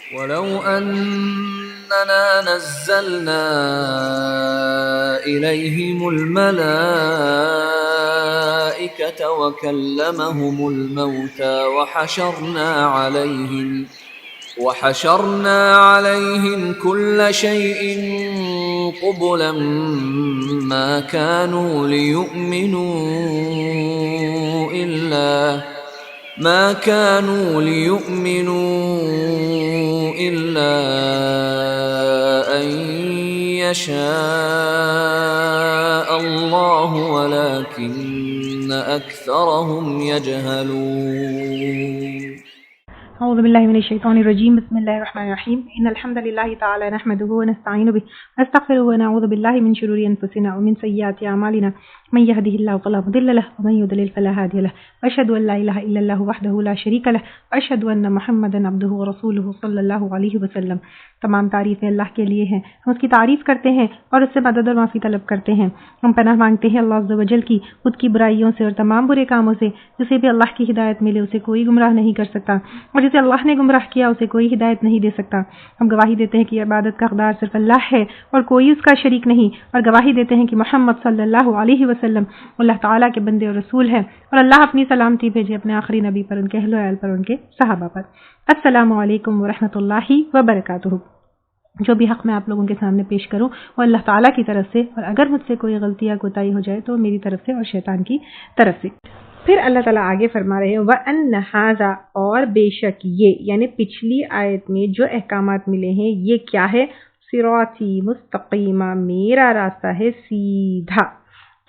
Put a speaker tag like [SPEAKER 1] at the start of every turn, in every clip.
[SPEAKER 1] ولو أننا نزلنا إليهم الملائكة وكلمهم الموتى وحشرنا عليهم كل شيء قبلا ما كانوا ليؤمنوا إلا أن يشاء الله ولكن أكثرهم يجهلون.
[SPEAKER 2] أعوذ بالله من الشيطان الرجيم. بسم الله الرحمن الرحيم. إن الحمد لله تعالى نحمده ونستعين به ونستغفره ونعوذ بالله من شرور أنفسنا ومن سيئات أعمالنا من يهده الله فلا مضل له ومن يضلل فلا هادي له وأشهد أن لا إله إلا الله وحده لا شريك له وأشهد أن محمدا عبده ورسوله صلی اللہ علیہ وسلم. تمام تعریفیں اللہ کے لیے ہیں. ہم اس کی تعریف کرتے ہیں اور اس سے مدد اور معافی طلب کرتے ہیں. ہم پناہ مانگتے ہیں اللہ عز و جل کی خود کی برائیوں سے اور تمام برے کاموں سے. جسے بھی اللہ کی ہدایت ملے اسے کوئی گمراہ نہیں کر سکتا اور جسے اللہ نے گمراہ کیا اسے کوئی ہدایت نہیں دے سکتا. ہم گواہی دیتے ہیں کہ عبادت کا حقدار صرف اللہ ہے اور کوئی اس کا شریک نہیں، اور گواہی دیتے ہیں کہ محمد صلی اللہ علیہ وسلم اللہ تعالیٰ کے بندے اور رسول ہیں، اور اللہ اپنی سلامتی بھیجے اپنے آخری نبی پر، ان کے اہل و عیال پر، ان کے صحابہ پر. السلام علیکم ورحمۃ اللہ وبرکاتہ. جو بھی حق میں آپ لوگوں کے سامنے پیش کروں وہ اللہ تعالیٰ کی طرف سے، اور اگر مجھ سے کوئی غلطی یا کوتاہی ہو جائے تو میری طرف سے اور شیطان کی طرف سے. پھر اللہ تعالیٰ آگے فرما رہے ہیں وَأَنَّ هَذَا، اور بے شک یہ، یعنی پچھلی آیت میں جو احکامات ملے ہیں یہ کیا ہے؟ صراطی مستقیمہ، میرا راستہ ہے سیدھا.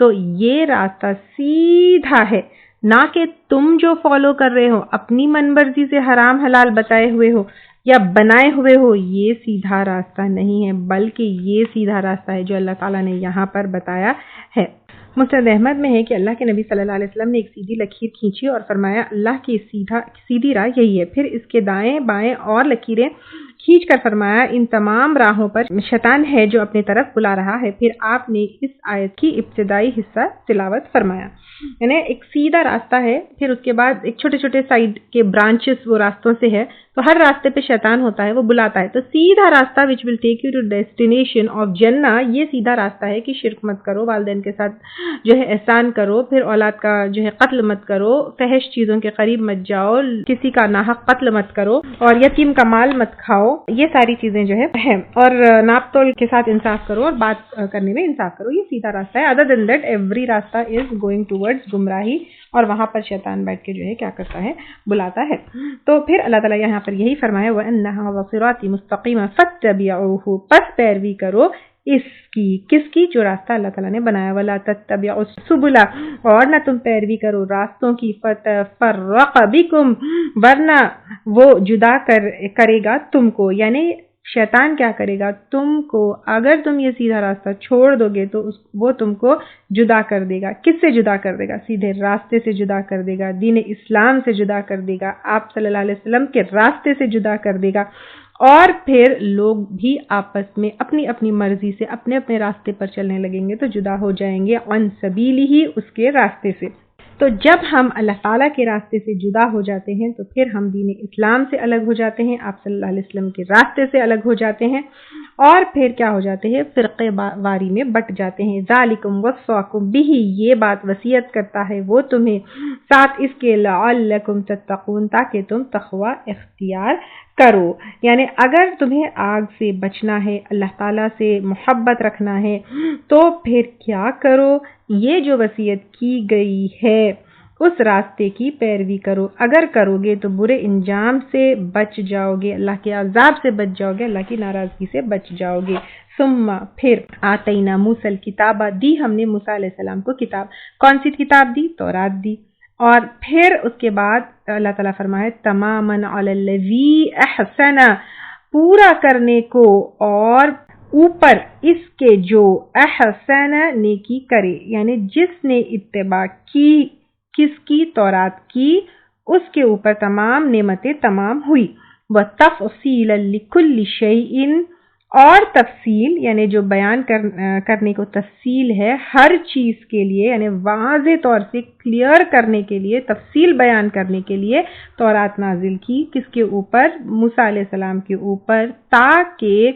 [SPEAKER 2] تو یہ راستہ سیدھا ہے، نہ کہ تم جو فالو کر رہے ہو اپنی من مرضی سے حرام حلال بتائے ہوئے ہو یا بنائے ہوئے ہو. یہ سیدھا راستہ نہیں ہے، بلکہ یہ سیدھا راستہ ہے جو اللہ تعالیٰ نے یہاں پر بتایا ہے. مسند احمد میں ہے کہ اللہ کے نبی صلی اللہ علیہ وسلم نے ایک سیدھی لکیر کھینچی اور فرمایا اللہ کی سیدھی راہ یہی ہے. پھر اس کے دائیں بائیں اور لکیریں کھینچ کر فرمایا ان تمام راہوں پر شیطان ہے جو اپنی طرف بلا رہا ہے. پھر آپ نے اس آیت کی ابتدائی حصہ تلاوت فرمایا. یعنی ایک سیدھا راستہ ہے، پھر اس کے بعد ایک چھوٹے چھوٹے سائیڈ کے برانچز وہ راستوں سے ہے، تو ہر راستے پہ شیطان ہوتا ہے، وہ بلاتا ہے. تو سیدھا راستہ which will take you to destination of جنہ، یہ سیدھا راستہ ہے کہ شرک مت کرو، والدین کے ساتھ جو ہے احسان کرو، پھر اولاد کا جو ہے قتل مت کرو، فحش چیزوں کے قریب مت جاؤ، کسی کا ناحق قتل مت کرو، اور یتیم کا مال مت کھاؤ. یہ ساری چیزیں جو ہے اور ناپ تول کے ساتھ انصاف کرو اور بات کرنے میں انصاف کرو. یہ سیدھا راستہ ہے. ادر دین دیٹ ایوری راستہ از گوئنگ ٹوورڈز گمراہی، اور وہاں پر شیطان بیٹھ کے جو ہے کیا کرتا ہے، بلاتا ہے. تو پھر اللہ تعالیٰ یہاں پر یہی فرمایا وَأَنَّهَا صِرَاطِي مُسْتَقِيمًا فَاتَّبِعُوهُ، پس پیروی کرو اس کی. کس کی؟ جو راستہ اللہ تعالیٰ نے بنایا. وَلَا تَتَّبِعُوا السُّبُلَ، اور نہ تم پیروی کرو راستوں کی. فَتَفَرَّقَ بِكُمْ، ورنہ وہ جدا کرے گا تم کو. یعنی شیطان کیا کرے گا تم کو، اگر تم یہ سیدھا راستہ چھوڑ دو گے تو وہ تم کو جدا کر دے گا. کس سے جدا کر دے گا؟ سیدھے راستے سے جدا کر دے گا، دین اسلام سے جدا کر دے گا، آپ صلی اللہ علیہ وسلم کے راستے سے جدا کر دے گا. اور پھر لوگ بھی آپس میں اپنی اپنی مرضی سے اپنے اپنے راستے پر چلنے لگیں گے، تو جدا ہو جائیں گے عن سبیلہ، اس کے راستے سے. تو جب ہم اللہ تعالیٰ کے راستے سے جدا ہو جاتے ہیں تو پھر ہم دین اسلام سے الگ ہو جاتے ہیں، آپ صلی اللہ علیہ وسلم کے راستے سے الگ ہو جاتے ہیں، اور پھر کیا ہو جاتے ہیں؟ فرقے واری میں بٹ جاتے ہیں. ذالکم وصاکم بہ، یہ بات وصیت کرتا ہے وہ تمہیں ساتھ اس کے لعلکم تتقون، تاکہ تم تقوی اختیار کرو. یعنی اگر تمہیں آگ سے بچنا ہے، اللہ تعالیٰ سے محبت رکھنا ہے، تو پھر کیا کرو؟ یہ جو وصیت کی گئی ہے اس راستے کی پیروی کرو. اگر کرو گے تو برے انجام سے بچ جاؤ گے، اللہ کے عذاب سے بچ جاؤ گے، اللہ کی ناراضگی سے بچ جاؤ گے. ثم، پھر آتینا موسیٰ الکتاب، دی ہم نے موسیٰ علیہ السلام کو کتاب. کون سی کتاب دی؟ تورات دی. اور پھر اس کے بعد اللہ تعالیٰ فرمائے تماماً علی الذی احسن، پورا کرنے کو اور اوپر اس کے جو احسن نیکی کرے. یعنی جس نے اتباع کی، کس کی؟ تورات کی، اس کے اوپر تمام نعمتیں تمام ہوئی. وَتَفْصِيلًا لِكُلِّ شَيْءٍ، اور تفصیل یعنی جو بیان کرنے کو تفصیل ہے ہر چیز کے لیے، یعنی واضح طور سے کلیئر کرنے کے لیے، تفصیل بیان کرنے کے لیے تورات نازل کی۔ کس کے اوپر؟ موسیٰ علیہ السلام کے اوپر، تاکہ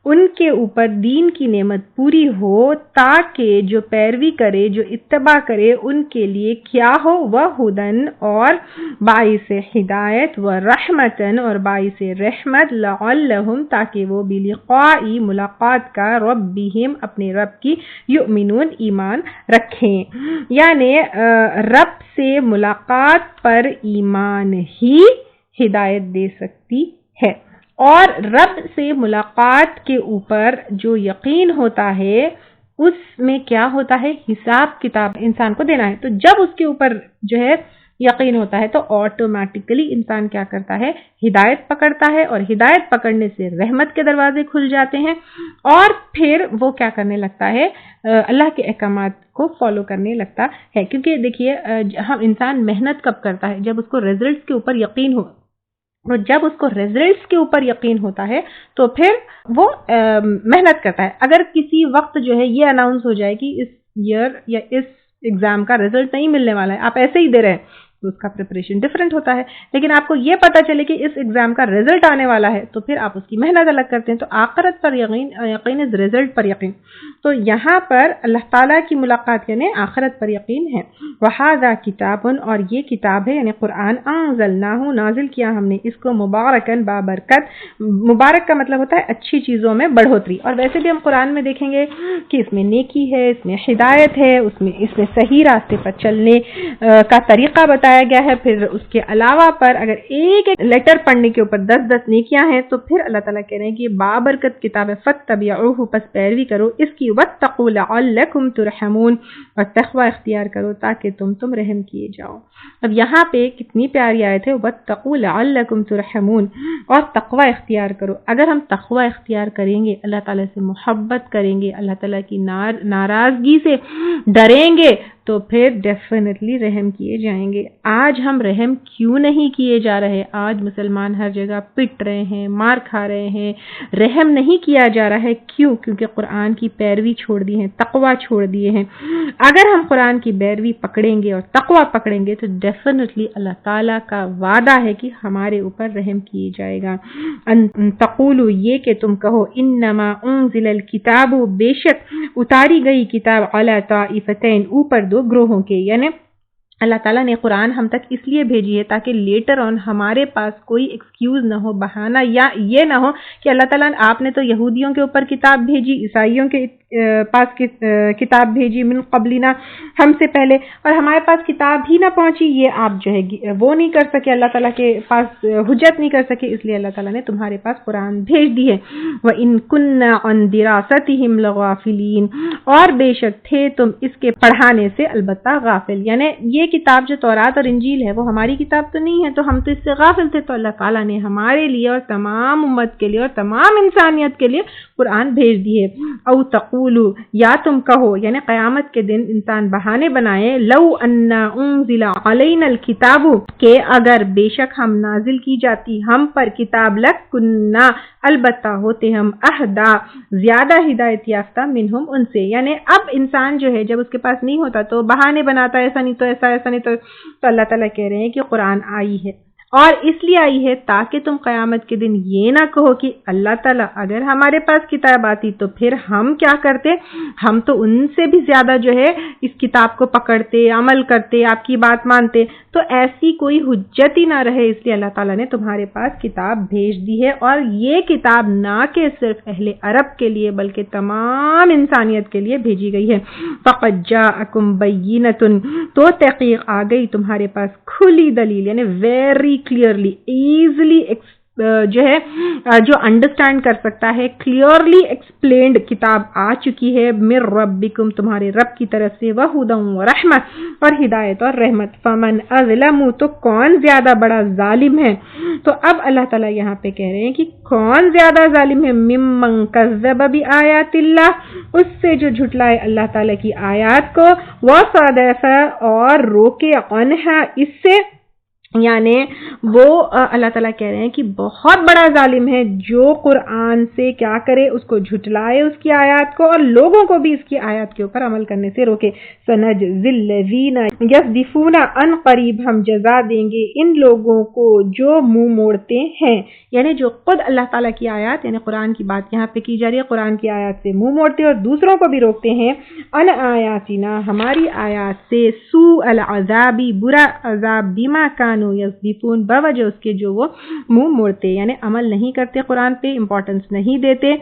[SPEAKER 2] ان کے اوپر دین کی نعمت پوری ہو، تاکہ جو پیروی کرے، جو اتباع کرے، ان کے لیے کیا ہو؟ وہدن، اور باعث ہدایت، ورحمتن، اور باعث رحمت، لعلہم، تاکہ وہ بلقاء، ملاقات کا، ربہم، اپنے رب کی، یؤمنون، ایمان رکھیں۔ یعنی رب سے ملاقات پر ایمان ہی ہدایت دے سکتی ہے، اور رب سے ملاقات کے اوپر جو یقین ہوتا ہے اس میں کیا ہوتا ہے؟ حساب کتاب انسان کو دینا ہے۔ تو جب اس کے اوپر جو ہے یقین ہوتا ہے تو آٹومیٹکلی انسان کیا کرتا ہے؟ ہدایت پکڑتا ہے، اور ہدایت پکڑنے سے رحمت کے دروازے کھل جاتے ہیں، اور پھر وہ کیا کرنے لگتا ہے؟ اللہ کے احکامات کو فالو کرنے لگتا ہے۔ کیونکہ دیکھیے ہم انسان محنت کب کرتا ہے؟ جب اس کو ریزلٹس کے اوپر یقین ہو، اور جب اس کو ریزلٹس کے اوپر یقین ہوتا ہے تو پھر وہ محنت کرتا ہے۔ اگر کسی وقت جو ہے یہ اناؤنس ہو جائے کہ اس ایئر یا اس ایگزام کا ریزلٹ نہیں ملنے والا ہے، آپ ایسے ہی دے رہے ہیں، تو اس کا پریپریشن ڈیفرنٹ ہوتا ہے۔ لیکن آپ کو یہ پتا چلے کہ اس ایگزام کا ریزلٹ آنے والا ہے تو پھر آپ اس کی محنت الگ کرتے ہیں۔ تو آخرت پر یقین از ریزلٹ پر یقین۔ تو یہاں پر اللہ تعالیٰ کی ملاقات یعنی آخرت پر یقین ہے۔ وَهَذَا کتابٌ، اور یہ کتاب ہے یعنی قرآن، انزلناہ، نازل کیا ہم نے اس کو، مبارکن، بابرکت۔ مبارک کا مطلب ہوتا ہے اچھی چیزوں میں بڑھوتری، اور ویسے بھی ہم قرآن میں دیکھیں گے کہ اس میں نیکی ہے، اس میں ہدایت ہے، اس میں صحیح راستے پر چلنے کا طریقہ بتایا گیا ہے۔ پھر اس کے علاوہ پر اگر ایک لیٹر پڑھنے کے اوپر 10 نیکیاں ہیں تو پھر اللہ تعالیٰ کہہ رہے ہیں کہ یہ بابرکت کتاب ہے، فاتبعوہ، پس پیروی کرو اس کی، واتقوا لعلکم ترحمون، اور تقوی اختیار کرو تاکہ تم رحم کیے جاؤ۔ اب یہاں پہ کتنی پیاری آیت ہے، واتقوا لعلکم ترحمون، اور تقوی اختیار کرو۔ اگر ہم تقوی اختیار کریں گے، اللہ تعالیٰ سے محبت کریں گے، اللہ تعالیٰ کی ناراضگی سے ڈریں گے، تو پھر ڈیفینیٹلی رحم کیے جائیں گے۔ آج ہم رحم کیوں نہیں کیے جا رہے؟ آج مسلمان ہر جگہ پٹ رہے ہیں، مار کھا رہے ہیں، رحم نہیں کیا جا رہا ہے۔ کیوں؟ کیونکہ قرآن کی پیروی چھوڑ دی ہے، تقوی چھوڑ دیے ہیں۔ اگر ہم قرآن کی پیروی پکڑیں گے اور تقوی پکڑیں گے تو ڈیفینیٹلی اللہ تعالیٰ کا وعدہ ہے کہ ہمارے اوپر رحم کیے جائے گا۔ ان تقولوا، یہ کہ تم کہو، انما انزل الکتاب، بے شک اتاری گئی کتاب، علی طائفتین، اوپر دو گروہوں کے، یعنی اللہ تعالیٰ نے قرآن ہم تک اس لیے بھیجی ہے تاکہ لیٹر آن ہمارے پاس کوئی ایکسکیوز نہ ہو، بہانہ، یا یہ نہ ہو کہ اللہ تعالیٰ نے آپ نے تو یہودیوں کے اوپر کتاب بھیجی، عیسائیوں کے پاس کتاب بھیجی، من قبلنا، ہم سے پہلے، اور ہمارے پاس کتاب ہی نہ پہنچی، یہ آپ جو ہے وہ نہیں کر سکے، اللہ تعالیٰ کے پاس حجت نہیں کر سکے، اس لیے اللہ تعالیٰ نے تمہارے پاس قرآن بھیج دی ہے۔ وَإِن كُنَّا عَن دِرَاسَتِهِمْ لَغَافِلِينَ، اور بے شک تھے تم اس کے پڑھانے سے البتہ غافل، یعنی یہ کتاب جو تورات اور انجیل ہے وہ ہماری کتاب تو نہیں ہے، تو ہم تو اس سے غافل تھے، تو اللہ تعالیٰ نے ہمارے لیے اور تمام امت کے لیے اور تمام انسانیت کے لیے قرآن بھیج دی ہے۔ او تقولو، یا تم کہو، یعنی قیامت کے دن انسان بہانے بنائے، لو انا انزل علینا الکتاب، کہ اگر بے شک ہم نازل کی جاتی ہم پر کتاب، لکننا، البتہ ہوتے ہم، اہدا، زیادہ ہدایت یافتہ، منہم، ان سے۔ یعنی اب انسان جو ہے جب اس کے پاس نہیں ہوتا تو بہانے بناتا ہے، ایسا نہیں تو ایسا نہیں تو اللہ تعالیٰ کہہ رہے ہیں کہ قرآن آئی ہے، اور اس لیے آئی ہے تاکہ تم قیامت کے دن یہ نہ کہو کہ اللہ تعالیٰ اگر ہمارے پاس کتاب آتی تو پھر ہم کیا کرتے، ہم تو ان سے بھی زیادہ جو ہے اس کتاب کو پکڑتے، عمل کرتے، آپ کی بات مانتے، تو ایسی کوئی حجت ہی نہ رہے، اس لیے اللہ تعالیٰ نے تمہارے پاس کتاب بھیج دی ہے، اور یہ کتاب نہ کہ صرف اہل عرب کے لیے بلکہ تمام انسانیت کے لیے بھیجی گئی ہے۔ فقد جاءکم بینۃ، تو تحقیق آ گئی تمہارے پاس کھلی دلیل، یعنی ویری کلیئرلی، ایزلی جو ہے جو انڈرسٹینڈ کر سکتا ہے، کلیئرلی ایکسپلینڈ کتاب آ چکی ہے، من ربکم، تمہارے رب کی طرف سے، وہدی ورحمت، اور ہدایت اور رحمت۔ فمن اظلم، تو کون زیادہ بڑا ظالم ہے؟ تو اب اللہ تعالیٰ یہاں پہ کہہ رہے ہیں کہ کون زیادہ ظالم ہے، ممن کذب بآیات اللہ، اس سے جو جھٹلائے اللہ تعالیٰ کی آیات کو، وصدف، اور روکے عنہا، اس سے، یعنی وہ اللہ تعالیٰ کہہ رہے ہیں کہ بہت بڑا ظالم ہے جو قرآن سے کیا کرے، اس کو جھٹلائے اس کی آیات کو، اور لوگوں کو بھی اس کی آیات کے اوپر عمل کرنے سے روکے۔ سنجزی الذین یصدفون، ان قریب ہم جزا دیں گے ان لوگوں کو جو منہ موڑتے ہیں، یعنی جو خود اللہ تعالیٰ کی آیات یعنی قرآن کی بات یہاں پہ کی جا رہی ہے، قرآن کی آیات سے منہ موڑتے اور دوسروں کو بھی روکتے ہیں، ان آیاتنا ہماری آیات سے، سوء العذابی برا عذاب، بما کانوا یصدفون بوجہ اس کے جو وہ منہ موڑتے یعنی عمل نہیں کرتے، قرآن پہ امپورٹنس نہیں دیتے۔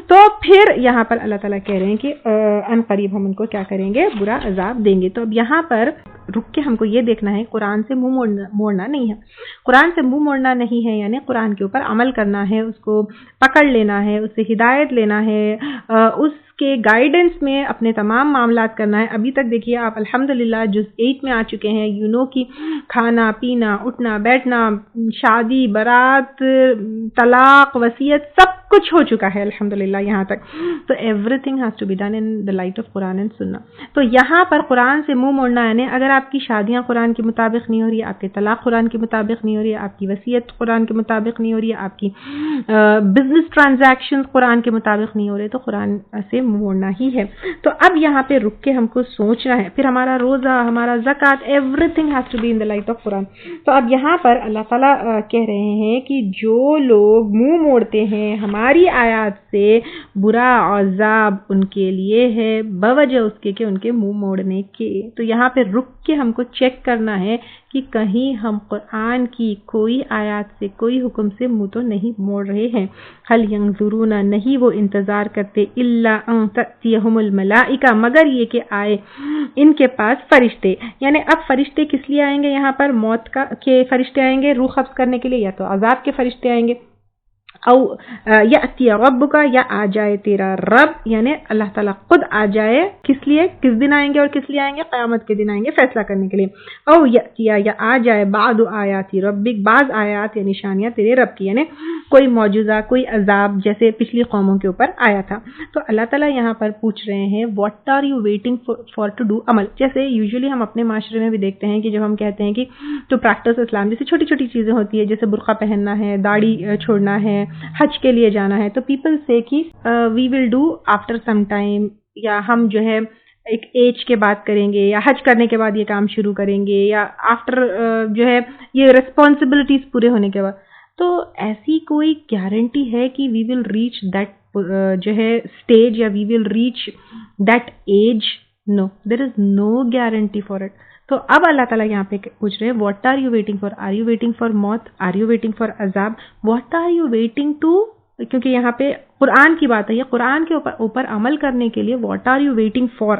[SPEAKER 2] تو پھر یہاں پر اللہ تعالیٰ کہہ رہے ہیں کہ ان قریب ہم ان کو کیا کریں گے، برا عذاب دیں گے۔ تو اب یہاں پر رک کے ہم کو یہ دیکھنا ہے قرآن سے منہ موڑنا نہیں ہے، قرآن سے منہ موڑنا نہیں ہے یعنی قرآن کے اوپر عمل کرنا ہے، اس کو پکڑ لینا ہے، اس سے ہدایت لینا ہے، اس کے گائیڈنس میں اپنے تمام معاملات کرنا ہے۔ ابھی تک دیکھیے آپ الحمدللہ جز 8 میں آ چکے ہیں، کہ کھانا پینا، اٹھنا بیٹھنا، شادی برات، طلاق، وصیت، سب کچھ ہو چکا ہے الحمدللہ یہاں تک۔ تو everything has to be done in the light of Quran and Sunnah. تو یہاں پر قرآن سے منہ موڑنا یعنی اگر آپ کی شادیاں قرآن کے مطابق نہیں ہو رہی ہے، آپ کے طلاق قرآن کے مطابق نہیں ہو رہی ہے، آپ کی وصیت قرآن کے مطابق نہیں ہو رہی ہے، آپ کی بزنس ٹرانزیکشن قرآن کے مطابق نہیں ہو رہے، تو قرآن سے منہ موڑنا ہی ہے۔ تو اب یہاں پہ رک کے ہم کو سوچنا ہے، پھر ہمارا روزہ، ہمارا زکوٰۃ، everything has to be in the light of Quran. تو اب یہاں پر اللہ تعالیٰ کہہ رہے ہیں کہ جو لوگ منہ موڑتے ہیں ہماری آیات سے، برا عذاب ان کے لیے ہے بوجہ اس کے کہ ان کے منہ موڑنے کے۔ تو یہاں پہ رک کے ہم کو چیک کرنا ہے کہ کہیں ہم قرآن کی کوئی آیات سے، کوئی حکم سے منہ تو نہیں موڑ رہے ہیں۔ هل ينظرون، نہیں وہ انتظار کرتے، الا ان تأتيهم الملائکہ، مگر یہ کہ آئے ان کے پاس فرشتے۔ یعنی اب فرشتے کس لیے آئیں گے یہاں پر؟ موت کے فرشتے آئیں گے روح قبض کرنے کے لیے، یا تو عذاب کے فرشتے آئیں گے، او یأتی ربک، یا آ جائے تیرا رب، یعنی اللہ تعالیٰ خود آ جائے۔ کس لیے، کس دن آئیں گے اور کس لیے آئیں گے؟ قیامت کے دن آئیں گے فیصلہ کرنے کے لیے۔ او یأتی، یا آ جائے بعض آیات ربک، بعض آیات یا نشانیاں تیرے رب کی، یعنی کوئی معجزہ، کوئی عذاب جیسے پچھلی قوموں کے اوپر آیا تھا۔ تو اللہ تعالیٰ یہاں پر پوچھ رہے ہیں what are you waiting for to do amal. جیسے یوزلی ہم اپنے معاشرے میں بھی دیکھتے ہیں کہ جب ہم کہتے ہیں کہ ٹو پریکٹس اسلام، جیسے چھوٹی چھوٹی چیزیں ہوتی ہے، جیسے برقع پہننا ہے، داڑھی چھوڑنا ہے، حج کے لیے جانا ہے، تو پیپل سے کہ we will do after some time, یا ہم جو ہے ایک ایج کے بعد کریں گے، یا حج کرنے کے بعد یہ کام شروع کریں گے، یا آفٹر جو ہے یہ ریسپانسبلٹیز پورے ہونے کے بعد۔ تو ایسی کوئی گارنٹی ہے کہ وی ول ریچ دیٹ جو ہے اسٹیج، یا we will reach that age? No, there is no guarantee for it. تو اب اللہ تعالیٰ یہاں پہ پوچھ رہے ہیں what are you waiting for? Are you waiting for موت؟ آر یو ویٹنگ فار عذاب؟ What are you waiting to? کیونکہ یہاں پہ قرآن کی بات ہے، یہ قرآن کے اوپر عمل کرنے کے لیے what are you waiting for?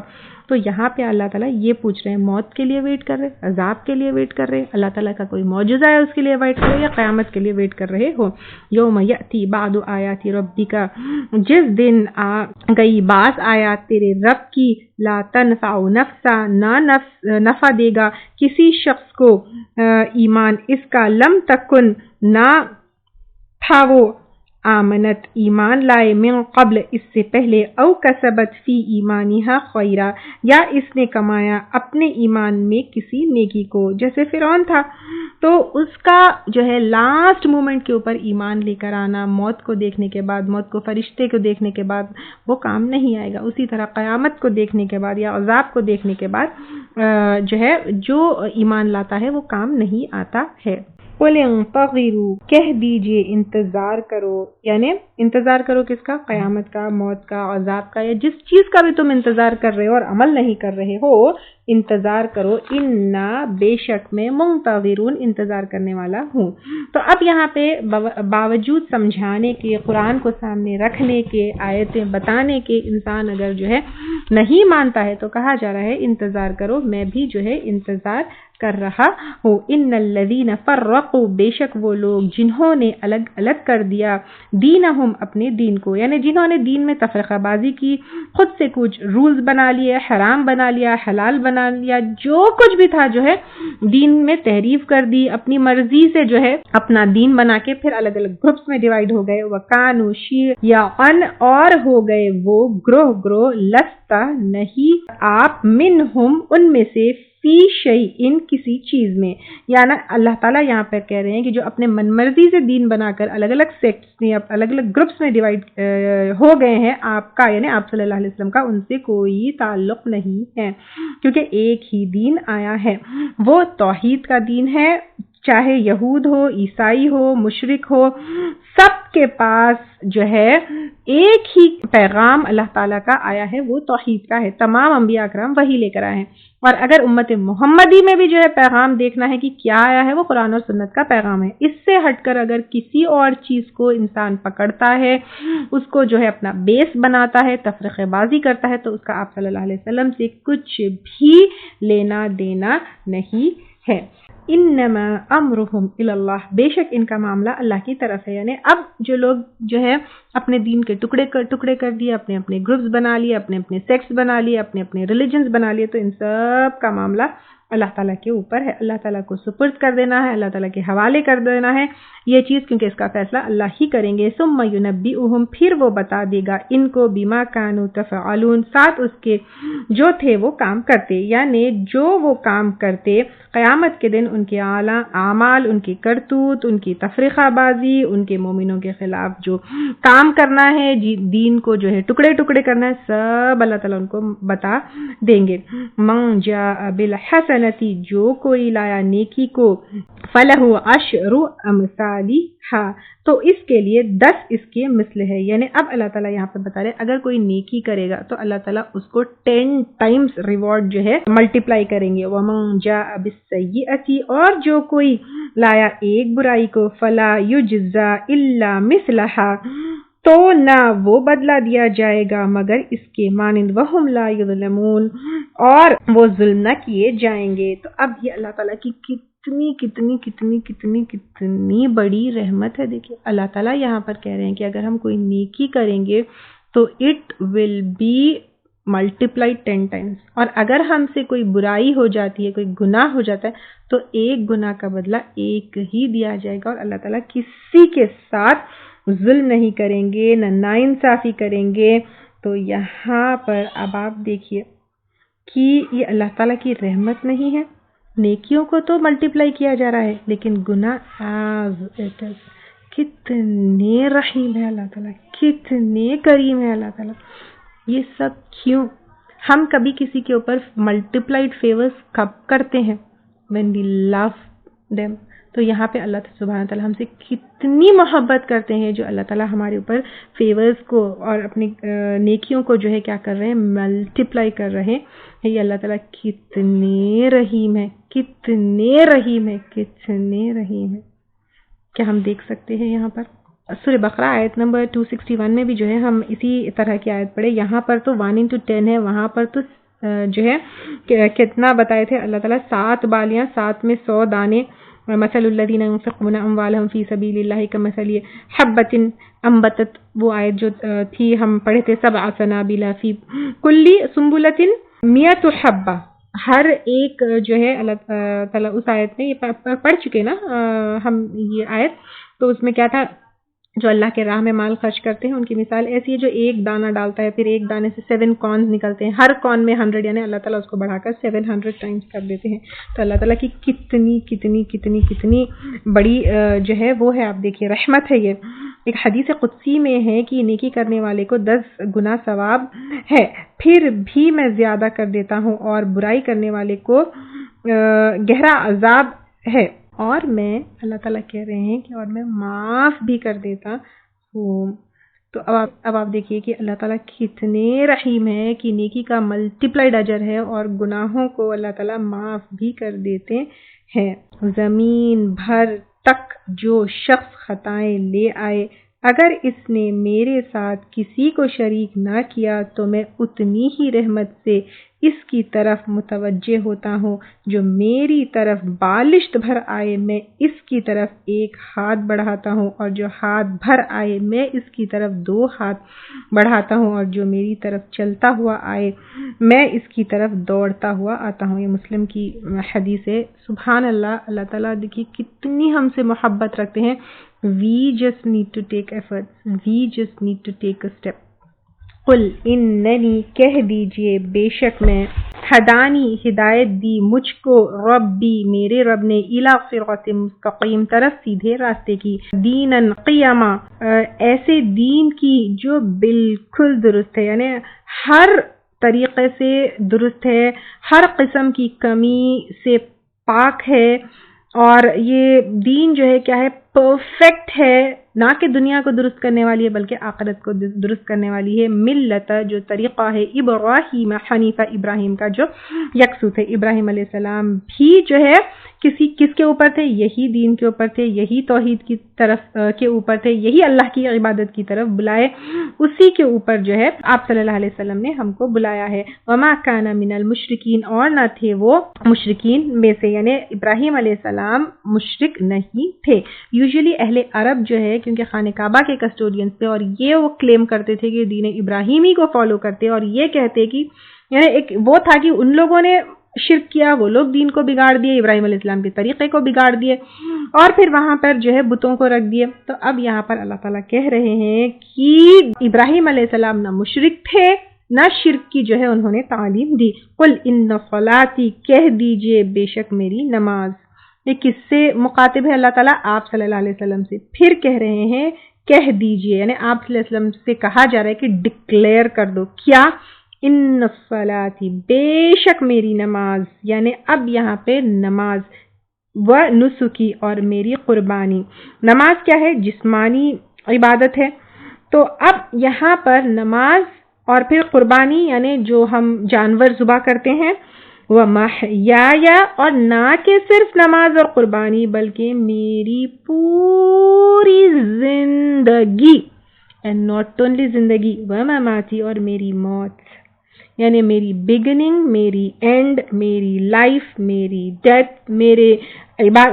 [SPEAKER 2] تو یہاں پہ اللہ تعالیٰ یہ پوچھ رہے ہیں، موت کے لیے ویٹ کر رہے، عذاب کے لیے ویٹ کر رہے، اللہ تعالیٰ کا کوئی معجزہ ہے اس کے لیے ویٹ کر رہے، یا قیامت کے لیے ویٹ کر رہے ہو؟ یوم یأتی بعض آیات ربک، جس دن آ گئی بعض آیات تیرے رب کی، لا تنفع نفسا، نہ نفع دے گا کسی شخص کو ایمان اس کا، لم تکن نہ تھا وہ، آمنت ایمان لائے، من قبل اس سے پہلے، او کسبت فی ایمانہا خیرا، یا اس نے کمایا اپنے ایمان میں کسی نیکی کو۔ جیسے فرعون تھا تو اس کا جو ہے لاسٹ مومنٹ کے اوپر ایمان لے کر آنا، موت کو دیکھنے کے بعد، موت کو فرشتے کو دیکھنے کے بعد وہ کام نہیں آئے گا۔ اسی طرح قیامت کو دیکھنے کے بعد یا عذاب کو دیکھنے کے بعد جو ہے جو ایمان لاتا ہے وہ کام نہیں آتا ہے۔ قُلِ انتظروا، کہہ دیجئے انتظار کرو، یعنی انتظار کرو کس کا؟ قیامت کا، موت کا، عذاب کا، یا جس چیز کا بھی تم انتظار کر رہے ہو اور عمل نہیں کر رہے ہو، انتظار کرو، انا بے شک میں، منتظرون انتظار کرنے والا ہوں۔ تو اب یہاں پہ باوجود سمجھانے کے، قرآن کو سامنے رکھنے کے، آیتیں بتانے کے، انسان اگر جو ہے نہیں مانتا ہے تو کہا جا رہا ہے انتظار کرو، میں بھی جو ہے انتظار کر رہا ہوں۔ ان الذین فرقوا، بے شک وہ لوگ جنہوں نے الگ الگ کر دیا، دینہم اپنے دین کو، یعنی جنہوں نے دین میں تفرقہ بازی کی، خود سے کچھ رولز بنا لیے، حرام بنا لیا، حلال بنا لیا، جو کچھ بھی تھا جو ہے دین میں تحریف کر دی، اپنی مرضی سے جو ہے اپنا دین بنا کے پھر الگ الگ گروپس میں ڈیوائیڈ ہو گئے، وکانوا شیعاً، اور ہو گئے وہ گروہ گروہ، لستا نہیں آپ، منہم ان میں سے، فی شیء کسی چیز میں، یعنی اللہ تعالیٰ یہاں پر کہہ رہے ہیں کہ جو اپنے من مرضی سے دین بنا کر الگ الگ سیکٹس میں الگ الگ گروپس میں ڈیوائڈ ہو گئے ہیں، آپ کا یعنی آپ صلی اللہ علیہ وسلم کا ان سے کوئی تعلق نہیں ہے، کیونکہ ایک ہی دین آیا ہے، وہ توحید کا دین ہے، چاہے یہود ہو، عیسائی ہو، مشرک ہو، سب کے پاس جو ہے ایک ہی پیغام اللہ تعالیٰ کا آیا ہے، وہ توحید کا ہے، تمام انبیاء اکرام وہی لے کر آئے ہیں۔ اور اگر امت محمدی میں بھی جو ہے پیغام دیکھنا ہے کہ کیا آیا ہے، وہ قرآن اور سنت کا پیغام ہے۔ اس سے ہٹ کر اگر کسی اور چیز کو انسان پکڑتا ہے، اس کو جو ہے اپنا بیس بناتا ہے، تفرقہ بازی کرتا ہے، تو اس کا آپ صلی اللہ علیہ وسلم سے کچھ بھی لینا دینا نہیں ہے۔ انما امرهم الی اللہ، بے شک ان کا معاملہ اللہ کی طرف ہے، یعنی اب جو لوگ جو ہے اپنے دین کے ٹکڑے کر دیے، اپنے اپنے گروپس بنا لیے، اپنے اپنے سیکٹس بنا لیے، اپنے اپنے ریلیجنز بنا لیے، تو ان سب کا معاملہ اللہ تعالیٰ کے اوپر ہے، اللہ تعالیٰ کو سپرد کر دینا ہے، اللہ تعالیٰ کے حوالے کر دینا ہے یہ چیز، کیونکہ اس کا فیصلہ اللہ ہی کریں گے۔ ثم ینبئہم، پھر وہ بتا دے گا ان کو، بما کانوا تفعلون، ساتھ اس کے جو تھے وہ کام کرتے، یعنی جو وہ کام کرتے قیامت کے دن، ان کے اعمال، ان کی کرتوت، ان کی تفرقہ بازی، ان کے مومنوں کے خلاف جو کام کرنا ہے، دین کو جو ہے ٹکڑے کرنا ہے، سب اللہ تعالیٰ ان کو بتا دیں گے۔ من جاء بالحسنتی، جو کوئی لایا نیکی کو، فلہ عشر امثالھا، تو اس کے لیے 10 اس کے مثل ہے، یعنی اب اللہ تعالیٰ یہاں پر بتا رہے اگر کوئی نیکی کرے گا تو اللہ تعالیٰ اس کو 10 ٹائمز ریوارڈ جو ہے ملٹیپلائی کریں گے۔ ومن جاء بالسیئۃ، اور جو کوئی لایا ایک برائی کو، فلا یجزا الا مثلھا، تو نہ وہ بدلہ دیا جائے گا مگر اس کے مانند، وہم لا یظلمون، اور وہ ظلم نہ کیے جائیں گے۔ تو اب یہ اللہ تعالیٰ کی کتنی بڑی رحمت ہے۔ دیکھیے اللہ تعالیٰ یہاں پر کہہ رہے ہیں کہ اگر ہم کوئی نیکی کریں گے تو it will be multiply 10 times, اور اگر ہم سے کوئی برائی ہو جاتی ہے، کوئی گناہ ہو جاتا ہے، تو ایک گناہ کا بدلہ ایک ہی دیا جائے گا، اور اللہ تعالیٰ کسی کے ساتھ ظلم نہیں کریں گے، نہ ناانصافی کریں گے۔ تو یہاں پر اب آپ دیکھیے کہ یہ اللہ تعالیٰ کی رحمت نہیں ہے، نیکیوں کو تو ملٹیپلائی کیا جا رہا ہے، لیکن گناہ ایز اٹ از، کتنے رحیم ہے اللہ تعالیٰ، کتنے کریم ہے اللہ تعالیٰ۔ یہ سب کیوں؟ ہم کبھی کسی کے اوپر ملٹیپلائڈ فیورز کب کرتے ہیں؟ when we love them۔ تو یہاں پہ اللہ سبحانہ تعالیٰ ہم سے کتنی محبت کرتے ہیں، جو اللہ تعالیٰ ہمارے اوپر فیورز کو اور اپنی نیکیوں کو جو ہے کیا کر رہے ہیں، ملٹیپلائی کر رہے ہیں۔ یہ اللہ تعالیٰ کتنے رحیم ہے، کتنے رحیم ہے، کتنے رحیم ہے۔ کیا ہم دیکھ سکتے ہیں یہاں پر سورہ بقرہ آیت نمبر 261 میں بھی جو ہے ہم اسی طرح کی آیت پڑھے، یہاں پر تو 1:10 ہے، وہاں پر تو جو ہے کتنا بتائے تھے اللہ تعالیٰ، 7 بالیاں، 7 میں 100 دانے۔ مثل الذین ينفقون اموالهم فی سبیل اللہ کمثل حبۃ انبتت، وہ آیت جو تھی ہم پڑھے تھے، 7 سنابل فی کل سنبلۃ 100 حبہ، ہر ایک جو ہے اللہ تعالیٰ اس آیت میں یہ پڑھ چکے نا ہم یہ آیت، تو اس میں کیا تھا، جو اللہ کے راہ میں مال خرچ کرتے ہیں ان کی مثال ایسی ہے جو ایک دانہ ڈالتا ہے، پھر ایک دانے سے 7 کارنز نکلتے ہیں، ہر کارن میں 100، یعنی اللہ تعالیٰ اس کو بڑھا کر 700 ٹائمز کر دیتے ہیں۔ تو اللہ تعالیٰ کی کتنی بڑی جو ہے وہ ہے، آپ دیکھیے رحمت ہے۔ یہ ایک حدیث قدسی میں ہے کہ نیکی کرنے والے کو 10 گنا ثواب ہے، پھر بھی میں زیادہ کر دیتا ہوں، اور برائی کرنے والے کو گہرا عذاب ہے، اور میں اللہ تعالیٰ کہہ رہے ہیں کہ اور میں معاف بھی کر دیتا ہوں۔ تو اب آپ دیکھیے کہ اللہ تعالیٰ کتنے رحیم ہے کہ نیکی کا ملٹیپلائڈ اجر ہے، اور گناہوں کو اللہ تعالیٰ معاف بھی کر دیتے ہیں۔ زمین بھر تک جو شخص خطائیں لے آئے، اگر اس نے میرے ساتھ کسی کو شریک نہ کیا تو میں اتنی ہی رحمت سے اس کی طرف متوجہ ہوتا ہوں، جو میری طرف بالشت بھر آئے میں اس کی طرف 1 ہاتھ بڑھاتا ہوں، اور جو ہاتھ بھر آئے میں اس کی طرف 2 ہاتھ بڑھاتا ہوں، اور جو میری طرف چلتا ہوا آئے میں اس کی طرف دوڑتا ہوا آتا ہوں۔ یہ مسلم کی حدیث ہے۔ سبحان اللہ، اللہ تعالیٰ دیکھیے کتنی ہم سے محبت رکھتے ہیں۔ We just need to take efforts. We just need to take a step. قل اننی، کہہ دیجئے بے شک میں، ہدانی ہدایت دی مجھ کو ربی میرے رب نے الی صراط مستقیم طرف سیدھے راستے کی، دینن قیما ایسے دین کی جو بالکل درست ہے، یعنی ہر طریقے سے درست ہے، ہر قسم کی کمی سے پاک ہے، اور یہ دین جو ہے کیا ہے، پرفیکٹ ہے، نہ کہ دنیا کو درست کرنے والی ہے بلکہ آخرت کو درست کرنے والی ہے۔ ملت جو طریقہ ہے ابراہیم حنیفہ، ابراہیم کا جو یکسو تھے، ابراہیم علیہ السلام بھی جو ہے کس کے اوپر تھے، یہی دین کے اوپر تھے، یہی توحید کی طرف کے اوپر تھے، یہی اللہ کی عبادت کی طرف بلائے، اسی کے اوپر جو ہے آپ صلی اللہ علیہ وسلم نے ہم کو بلایا ہے۔ وما کان من المشرکین، اور نہ تھے وہ مشرکین میں سے، یعنی ابراہیم علیہ السلام مشرک نہیں تھے۔ یوزلی اہل عرب جو ہے کیونکہ خانہ کعبہ کے کسٹوڈینز تھے، اور یہ وہ کلیم کرتے تھے کہ دین ابراہیمی کو فالو کرتے، اور یہ کہتے کہ یعنی ایک وہ تھا کہ ان لوگوں نے شرک کیا، وہ لوگ دین کو بگاڑ دیے، ابراہیم علیہ السلام کے طریقے کو بگاڑ دیے، اور پھر وہاں پر جو ہے بتوں کو رکھ دیے۔ تو اب یہاں پر اللہ تعالیٰ کہہ رہے ہیں کہ ابراہیم علیہ السلام نہ مشرک تھے، نہ شرک کی جو ہے انہوں نے تعلیم دی۔ قل ان صلاتی، کہہ دیجئے بے شک میری نماز۔ یہ کس سے مخاطب ہے اللہ تعالیٰ؟ آپ صلی اللہ علیہ وسلم سے۔ پھر کہہ رہے ہیں کہہ دیجئے، یعنی آپ صلی اللہ علیہ وسلم سے کہا جا رہا ہے کہ ڈکلیئر کر دو کیا، ان صلاتی، بے شک میری نماز، یعنی اب یہاں پہ نماز، و نسکی، اور میری قربانی۔ نماز کیا ہے؟ جسمانی عبادت ہے۔ تو اب یہاں پر نماز اور پھر قربانی، یعنی جو ہم جانور ذبح کرتے ہیں، وہ محیایا، اور نہ کہ صرف نماز اور قربانی بلکہ میری پوری زندگی، اینڈ ناٹ اونلی زندگی، وہ مماتی، اور میری موت، یعنی میری بگننگ، میری اینڈ، میری لائف، میری ڈیتھ، میرے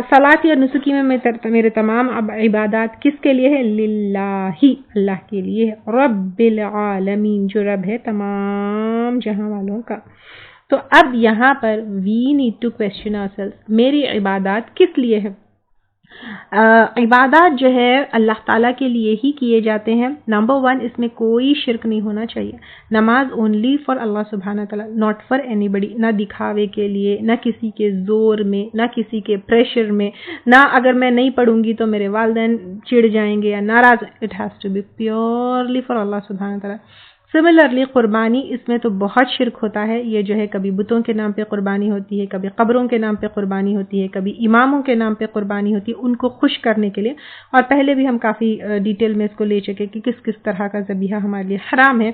[SPEAKER 2] صلاتی اور نسکی میں میرے تمام عبادات کس کے لیے ہے؟ للہ، اللہ کے لیے، رب العالمین، جو رب ہے تمام جہاں والوں کا۔ تو اب یہاں پر we need to question ourselves، میری عبادات کس لیے ہے؟ عبادات جو ہے اللہ تعالیٰ کے لیے ہی کیے جاتے ہیں۔ نمبر 1، اس میں کوئی شرک نہیں ہونا چاہیے۔ نماز اونلی فار اللہ سبحانہ تعالیٰ، ناٹ فار اینی بڈی، نہ دکھاوے کے لیے، نہ کسی کے زور میں، نہ کسی کے پریشر میں، نہ اگر میں نہیں پڑھوں گی تو میرے والدین چڑ جائیں گے یا ناراض۔ It has to be purely for Allah سبحانہ تعالیٰ۔ سملرلی قربانی، اس میں تو بہت شرک ہوتا ہے۔ یہ جو ہے کبھی بتوں کے نام پہ قربانی ہوتی ہے، کبھی قبروں کے نام پہ قربانی ہوتی ہے، کبھی اماموں کے نام پہ قربانی ہوتی ہے، ان کو خوش کرنے کے لیے۔ اور پہلے بھی ہم کافی ڈیٹیل میں اس کو لے چکے کہ کس کس طرح کا ذبیحہ ہمارے لیے حرام ہے۔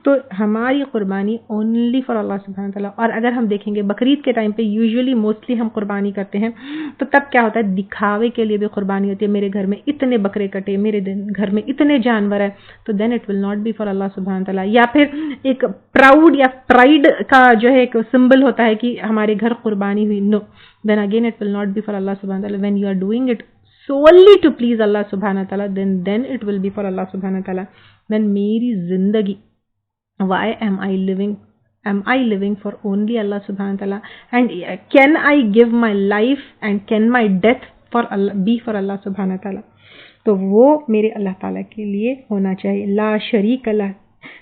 [SPEAKER 2] تو ہماری قربانی اونلی فار اللہ سبحانہ تعالیٰ۔ اور اگر ہم دیکھیں گے بقرعید کے ٹائم پہ یوزلی موسٹلی ہم قربانی کرتے ہیں، تو تب کیا ہوتا ہے؟ دکھاوے کے لیے بھی قربانی ہوتی ہے، میرے گھر میں اتنے بکرے کٹے، میرے گھر میں اتنے جانور ہیں، تو then it will not be for Allah سبحانہ تعالیٰ۔ یا پھر ایک پراؤڈ یا پرائڈ کا جو ہے ایک سمبل ہوتا ہے کہ ہمارے گھر قربانی ہوئی، no, then again it will not be for Allah سبحانہ تعالیٰ۔ When you are doing it solely to please Allah subhanahu wa ta'ala, then it will be for Allah subhanahu wa ta'ala. Then میری زندگی، why am I living? Am I living for only Allah subhanahu wa ta'ala? And can I give my life and can my death for Allah, be for Allah subhanahu wa ta'ala? تو وہ میرے اللہ تعالیٰ کے لیے ہونا چاہیے۔ لا شریک اللہ،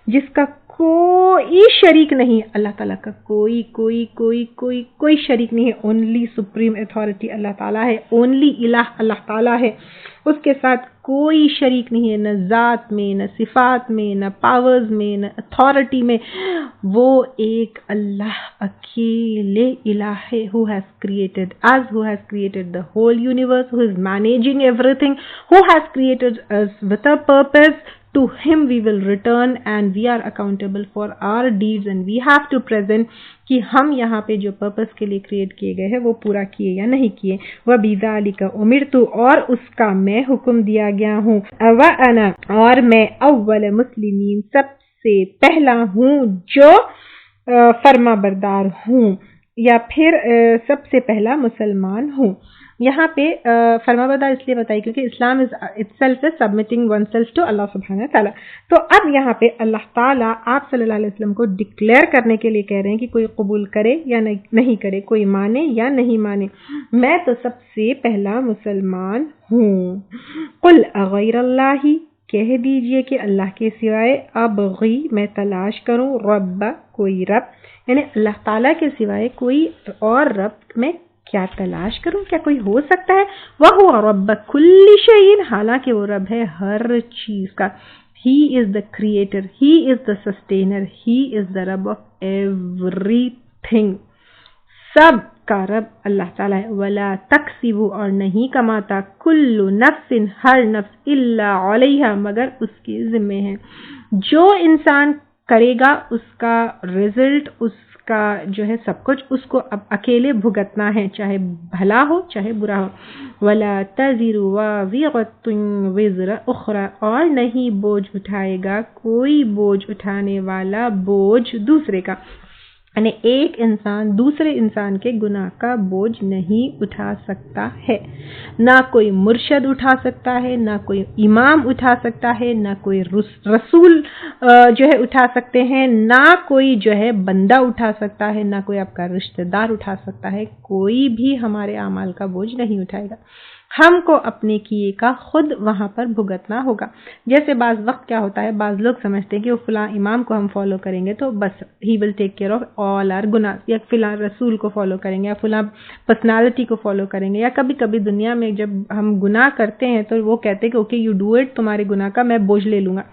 [SPEAKER 2] جس کا کوئی شریک نہیں، اللہ تعالیٰ کا کوئی کوئی کوئی کوئی کوئی شریک نہیں ہے۔ اونلی سپریم اتھارٹی اللہ تعالیٰ ہے، اونلی الہ اللہ تعالیٰ ہے، اس کے ساتھ کوئی شریک نہیں ہے، نہ ذات میں، نہ صفات میں، نہ پاورز میں، نہ اتھارٹی میں۔ وہ ایک اللہ اکیلے الہ ہے، who has created us, who has created the whole universe, who is managing everything, who has created us with a purpose. To him we will return and we are accountable for our deeds and we have to present کہ ہم یہاں پہ جو purpose کے لیے create کیے گئے ہیں وہ پورا کیے یا نہیں کیے۔ وَبِذَلِكَ أُمِرْتُ، اور اس کا میں حکم دیا گیا ہوں۔ وَأَنَا، اور میں اول مسلمین، سب سے پہلا ہوں جو فرما بردار ہوں، یا پھر سب سے پہلا مسلمان ہوں۔ یہاں پہ فرما بردار اس لیے بتائی کیونکہ اسلام از itself is submitting oneself to اللہ سبحانہ تعالیٰ۔ تو اب یہاں پہ اللہ تعالیٰ آپ صلی اللہ علیہ وسلم کو ڈکلیئر کرنے کے لیے کہہ رہے ہیں کہ کوئی قبول کرے یا نہیں کرے، کوئی مانے یا نہیں مانے، میں تو سب سے پہلا مسلمان ہوں۔ قل اغیر اللہ، کہہ دیجئے کہ اللہ کے سوائے ابغی میں تلاش کروں رب کوئی رب، یعنی اللہ تعالیٰ کے سوائے کوئی اور رب میں کیا تلاش کروں، کیا کوئی ہو سکتا ہے؟ وَهُوَ رَبَّ كُلِّ شَيْءٍ، حالانکہ وہ رب ہے ہر چیز کا. He is the creator, he is the sustainer, he is the rab of everything. سب کا رب اللہ تعالیٰ ہے. وَلَا تَكْسِبُ، اور نہیں کماتا، كُلُّ نَفْسٍ ہر نفس، إِلَّا عَلَيْهَا مگر اس کے ذمے ہے. جو انسان کرے گا اس کا رزلٹ، اس کا جو ہے سب کچھ اس کو اب اکیلے بھگتنا ہے، چاہے بھلا ہو چاہے برا ہو. وَلَا تَزِرُ وَازِرَةٌ وِزْرَ أُخْرَى، اور نہیں بوجھ اٹھائے گا کوئی بوجھ اٹھانے والا بوجھ دوسرے کا، یعنی ایک انسان دوسرے انسان کے گناہ کا بوجھ نہیں اٹھا سکتا ہے. نہ کوئی مرشد اٹھا سکتا ہے، نہ کوئی امام اٹھا سکتا ہے، نہ کوئی رسول جو ہے اٹھا سکتے ہیں، نہ کوئی جو ہے بندہ اٹھا سکتا ہے، نہ کوئی آپ کا رشتہ دار اٹھا سکتا ہے. کوئی بھی ہمارے اعمال کا بوجھ نہیں اٹھائے گا. ہم کو اپنے کیے کا خود وہاں پر بھگتنا ہوگا. جیسے بعض وقت کیا ہوتا ہے، بعض لوگ سمجھتے ہیں کہ وہ فلاں امام کو ہم فالو کریں گے تو بس he will take care of all our گناہ، یا فلاں رسول کو فالو کریں گے، یا فلاں پرسنالٹی کو فالو کریں گے. یا کبھی کبھی دنیا میں جب ہم گناہ کرتے ہیں تو وہ کہتے ہیں کہ اوکے یو ڈو اٹ، تمہارے گناہ کا میں بوجھ لے لوں گا.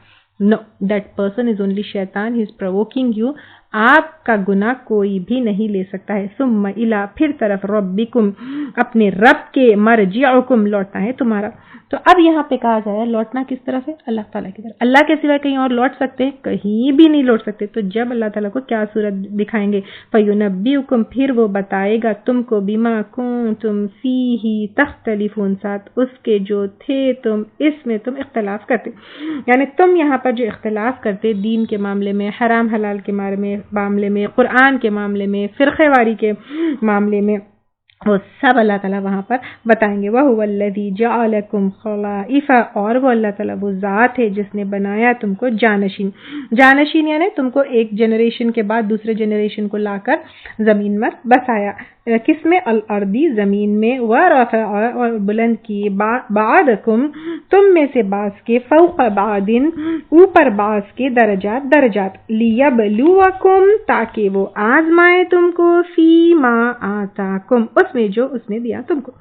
[SPEAKER 2] نو، دیٹ پرسن از اونلی شیطان، ہی از پرووکنگ یو. آپ کا گناہ کوئی بھی نہیں لے سکتا ہے. ثم الی، پھر طرف ربکم، اپنے رب کے، مرجعکم، لوٹنا ہے تمہارا. تو اب یہاں پہ کہا جائے لوٹنا کس طرف ہے؟ اللہ تعالیٰ کی طرف. اللہ کے سوائے کہیں اور لوٹ سکتے ہیں؟ کہیں بھی نہیں لوٹ سکتے. تو جب اللہ تعالیٰ کو کیا صورت دکھائیں گے؟ فَيُنَبِّئُكُمْ، پھر وہ بتائے گا تم کو، بِمَا كُنتُمْ فِيهِ تَخْتَلِفُونَ، ساتھ اس کے جو تھے تم اس میں تم اختلاف کرتے. یعنی تم یہاں پر جو اختلاف کرتے دین کے معاملے میں، حرام حلال کے معاملے میں، قرآن کے معاملے میں، فرقے واری کے معاملے میں، وہ سب اللہ تعالیٰ وہاں پر بتائیں گے. وَهُوَ الَّذِي جَعَلَكُمْ خَلَائِفَ، اور وہ اللہ تعالیٰ وہ ذات ہے جس نے بنایا تم کو جانشین. جانشین یعنی تم کو ایک جنریشن کے بعد دوسرے جنریشن کو لا کر زمین میں بسایا. کس میں؟ الارضی، زمین میں. وَرَفَعَ، اور بلند کیے، بعضکم، تم میں سے بعض کے، فوق بعض، اوپر بعض کے، درجات. لیبلوکم، تاکہ وہ آزمائے تم کو، فی ما آتاکم، اس میں جو اس نے دیا تم کو.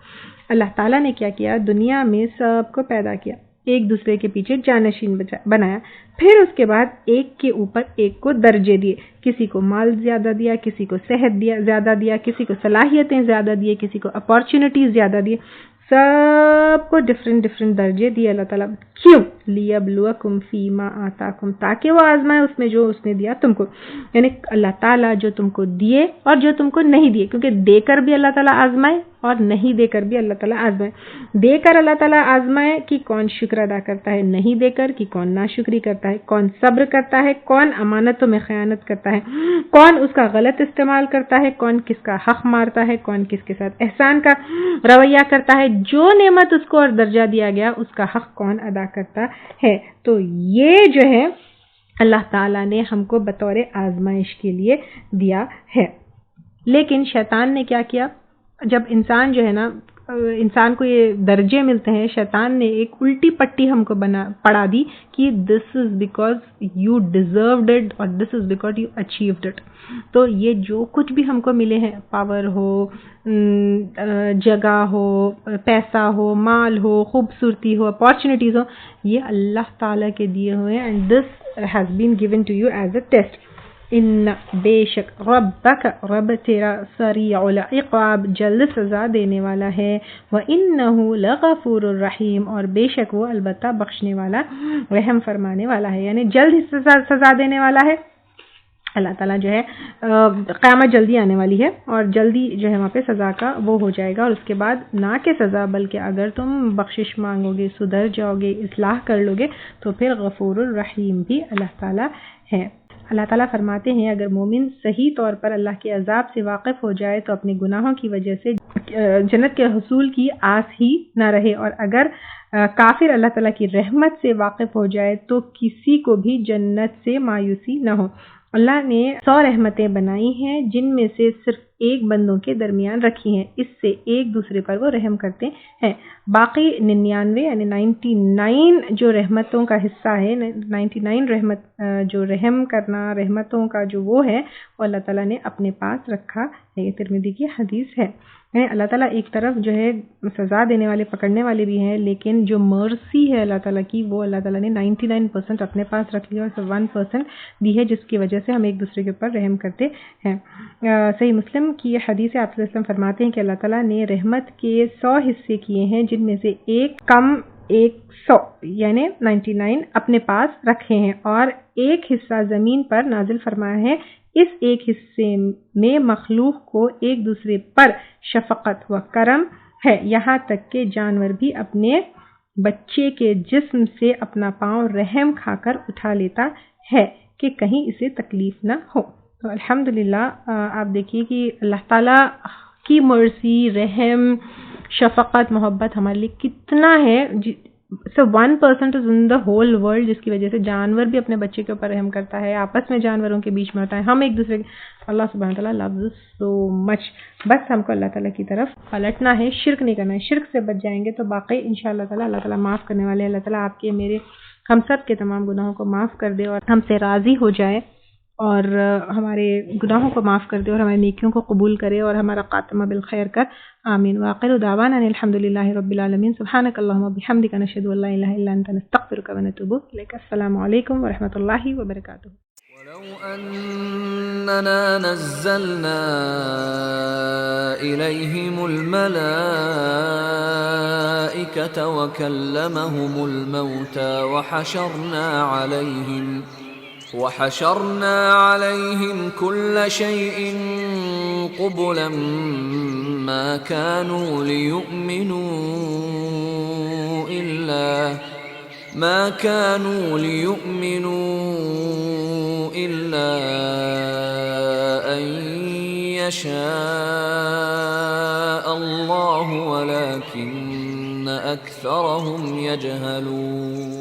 [SPEAKER 2] اللہ تعالیٰ نے کیا کیا؟ دنیا میں سب کو پیدا کیا، ایک دوسرے کے پیچھے جانشین بنایا. پھر اس کے بعد ایک کے اوپر ایک کو درجے دیے. کسی کو مال زیادہ دیا، کسی کو صحت زیادہ دیا، کسی کو صلاحیتیں زیادہ دیے، کسی کو اپارچونٹیز زیادہ دیے. سب کو ڈفرینٹ درجے دیے اللہ تعالیٰ. کیوں؟ لیبلوکم فی ما آتاکم، تاکہ وہ آزمائے اس میں جو اس نے دیا تم کو. یعنی اللہ تعالیٰ جو تم کو دیے اور جو تم کو نہیں دیے، کیونکہ دے کر بھی اللہ تعالیٰ آزمائے اور نہیں دے کر بھی اللہ تعالیٰ آزمائے. دے کر اللہ تعالیٰ آزمائے کہ کون شکر ادا کرتا ہے، نہیں دے کر کہ کون ناشکری کرتا ہے، کون صبر کرتا ہے، کون امانتوں میں خیانت کرتا ہے، کون اس کا غلط استعمال کرتا ہے، کون کس کا حق مارتا ہے، کون کس کے ساتھ احسان کا رویہ کرتا ہے. جو نعمت اس کو اور درجہ دیا گیا اس کا حق کون ادا کرتا ہے. تو یہ جو ہے اللہ تعالیٰ نے ہم کو بطور آزمائش کے لیے دیا ہے. لیکن شیطان نے کیا کیا؟ جب انسان جو ہے نا، انسان کو یہ درجے ملتے ہیں، شیطان نے ایک الٹی پٹی ہم کو پڑھا دی کہ this is because you deserved it اور this is because you achieved it. تو یہ جو کچھ بھی ہم کو ملے ہیں، پاور ہو، جگہ ہو، پیسہ ہو، مال ہو، خوبصورتی ہو، اپارچونٹیز ہو، یہ اللہ تعالیٰ کے دیے ہوئے ہیں. And this has been given to you as a test. ان، بے شک، ربک، رب تیرا، سریع العقاب، جلد سزا دینے والا ہے. وَإِنَّهُ لَغَفُورٌ الرحیم، اور بے شک وہ البتہ بخشنے والا، رحم فرمانے والا ہے. یعنی جلد ہی سزا دینے والا ہے. اللہ تعالیٰ جو ہے قیامت جلدی آنے والی ہے اور جلدی جو ہے وہاں پہ سزا کا وہ ہو جائے گا. اور اس کے بعد نہ کہ سزا، بلکہ اگر تم بخشش مانگو گے، سدھر جاؤ گے، اصلاح کر لو گے، تو پھر غفور الرحیم بھی اللہ تعالیٰ ہے. اللہ تعالیٰ فرماتے ہیں اگر مومن صحیح طور پر اللہ کے عذاب سے واقف ہو جائے تو اپنے گناہوں کی وجہ سے جنت کے حصول کی آس ہی نہ رہے، اور اگر کافر اللہ تعالیٰ کی رحمت سے واقف ہو جائے تو کسی کو بھی جنت سے مایوسی نہ ہو. اللہ نے 100 رحمتیں بنائی ہیں جن میں سے صرف ایک بندوں کے درمیان رکھی ہیں، اس سے ایک دوسرے پر وہ رحم کرتے ہیں۔ باقی 99 یعنی 99 جو رحمتوں کا حصہ ہے، 99 رحمت جو رحم کرنا رحمتوں کا جو وہ ہے، وہ اللہ تعالیٰ نے اپنے پاس رکھا ہے۔ یہ ترمذی کی حدیث ہے۔ یعنی اللہ تعالیٰ ایک طرف جو ہے سزا دینے والے پکڑنے والے بھی ہیں، لیکن جو مرسی ہے اللہ تعالیٰ کی، وہ اللہ تعالیٰ نے 99% اپنے پاس رکھ لیا اور صرف 1% دی ہے، جس کی وجہ سے ہم ایک دوسرے کے اوپر رحم کرتے ہیں۔ صحیح مسلم کی یہ حدیث ہے، آپ صلی اللہ علیہ وسلم فرماتے ہیں کہ اللہ تعالیٰ نے رحمت کے 100 حصے کیے ہیں، جن میں سے ایک کم 100 یعنی 99 اپنے پاس رکھے ہیں، اور ایک حصہ زمین پر نازل فرمایا ہے۔ اس ایک حصے میں مخلوق کو ایک دوسرے پر شفقت و کرم ہے، یہاں تک کہ جانور بھی اپنے بچے کے جسم سے اپنا پاؤں رحم کھا کر اٹھا لیتا ہے کہ کہیں اسے تکلیف نہ ہو۔ تو الحمدللہ آپ دیکھیے کہ اللہ تعالیٰ کی مرضی، رحم، شفقت، محبت ہمارے لیے کتنا ہے۔ So 1% is in the whole world، جس کی وجہ سے جانور بھی اپنے بچے کے اوپر رحم کرتا ہے، آپس میں جانوروں کے بیچ میں ہوتا ہے، ہم ایک دوسرے اللہ سبحانہ تعالیٰ loves us so much۔ بس ہم کو اللہ تعالیٰ کی طرف پلٹنا ہے، شرک نہیں کرنا ہے۔ شرک سے بچ جائیں گے تو باقی انشاءاللہ تعالیٰ اللہ تعالیٰ معاف کرنے والے۔ اللہ تعالیٰ آپ کے، میرے، ہم سب کے تمام گناہوں کو معاف کر دے اور ہم سے راضی ہو جائے، اور ہمارے گناہوں کو معاف کر دے اور ہماری نیکیوں کو قبول کرے اور ہمارا خاتمہ بالخیر کر۔ آمین۔ وآخر دعوانا ان الحمدللہ رب العالمین۔ سبحانک اللہم وبحمدک، نشہد ان لا الہ الا انت، نستغفرک ونتوب الیک۔ السلام علیکم ورحمۃ اللہ وبرکاتہ۔
[SPEAKER 1] ولو أننا نزلنا إليهم الملائكة وكلمهم الموتى وحشرنا عليهم كل شيء قبلا ما كانوا ليؤمنوا إلا أن يشاء الله ولكن أكثرهم يجهلون۔